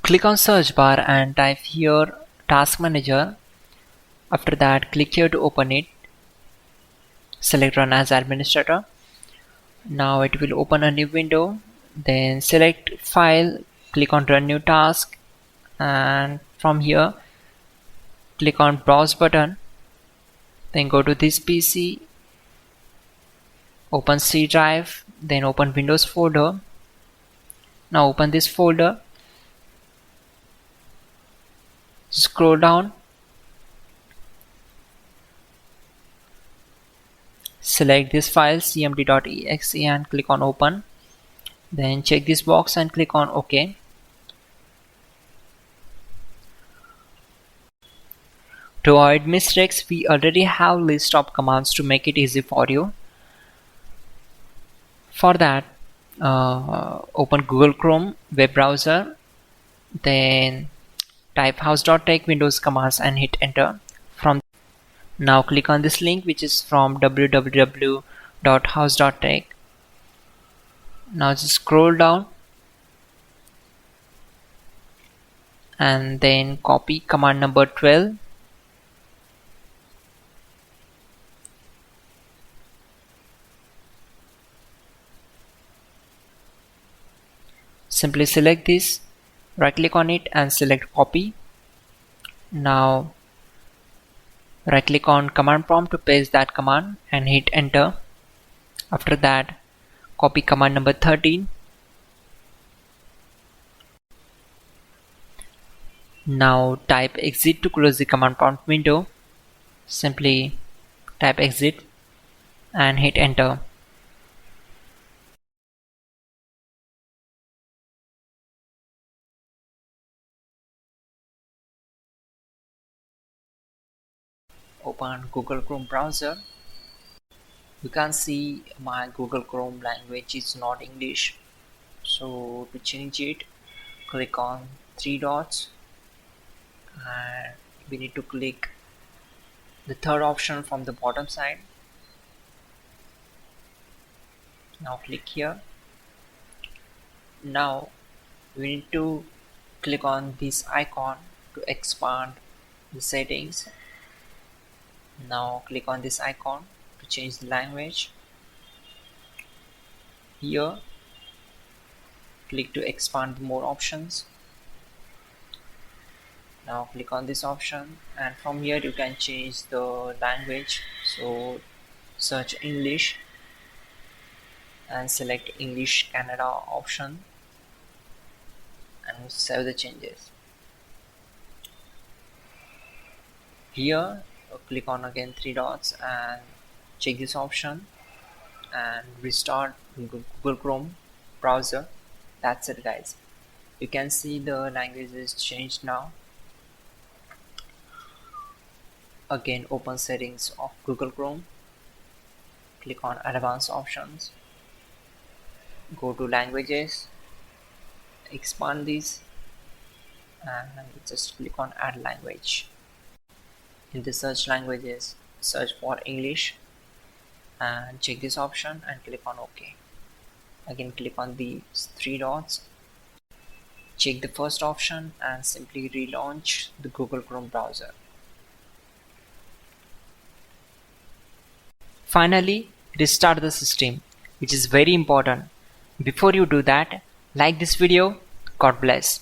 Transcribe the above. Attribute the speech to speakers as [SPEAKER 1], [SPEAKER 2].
[SPEAKER 1] Click on search bar and type here task manager. After that, click here to open it. Select run as administrator. Now it will open a new window. Then select file, click on run new task, and from here click on browse button. Then go to this PC, open C drive, then open Windows folder. Now open this folder, scroll down, select this file cmd.exe and click on open. Then check this box and click on OK. To avoid mistakes, we already have list of commands to make it easy for you. For that, open Google Chrome web browser, then type hows.tech Windows commands and hit enter. Now click on this link, which is from www.hows.tech. Now just scroll down and then copy command number 12. Simply select this, right click on it and select copy. Now right click on command prompt to paste that command and hit enter. After that, copy command number 13. Now type exit to close the command prompt window. Simply type exit and hit enter. Open Google Chrome browser. You can see my Google Chrome language is not English. So to change it, click on three dots and we need to click the third option from the bottom side. Now click here. Now we need to click on this icon to expand the settings. Now click on this icon to change the language. Here click to expand more options. Now click on this option and from here you can change the language. So search English and select English Canada option and save the changes. Here click on again three dots and check this option and restart Google Chrome browser. That's it, guys. You can see the language is changed now. Again, open settings of Google Chrome, click on advanced options, go to languages, expand this and just click on add language. In the search languages, search for English and check this option and click on OK. Again, click on these three dots, check the first option and simply relaunch the Google Chrome browser. Finally, restart the system, which is very important. Before you do that, like this video. God bless.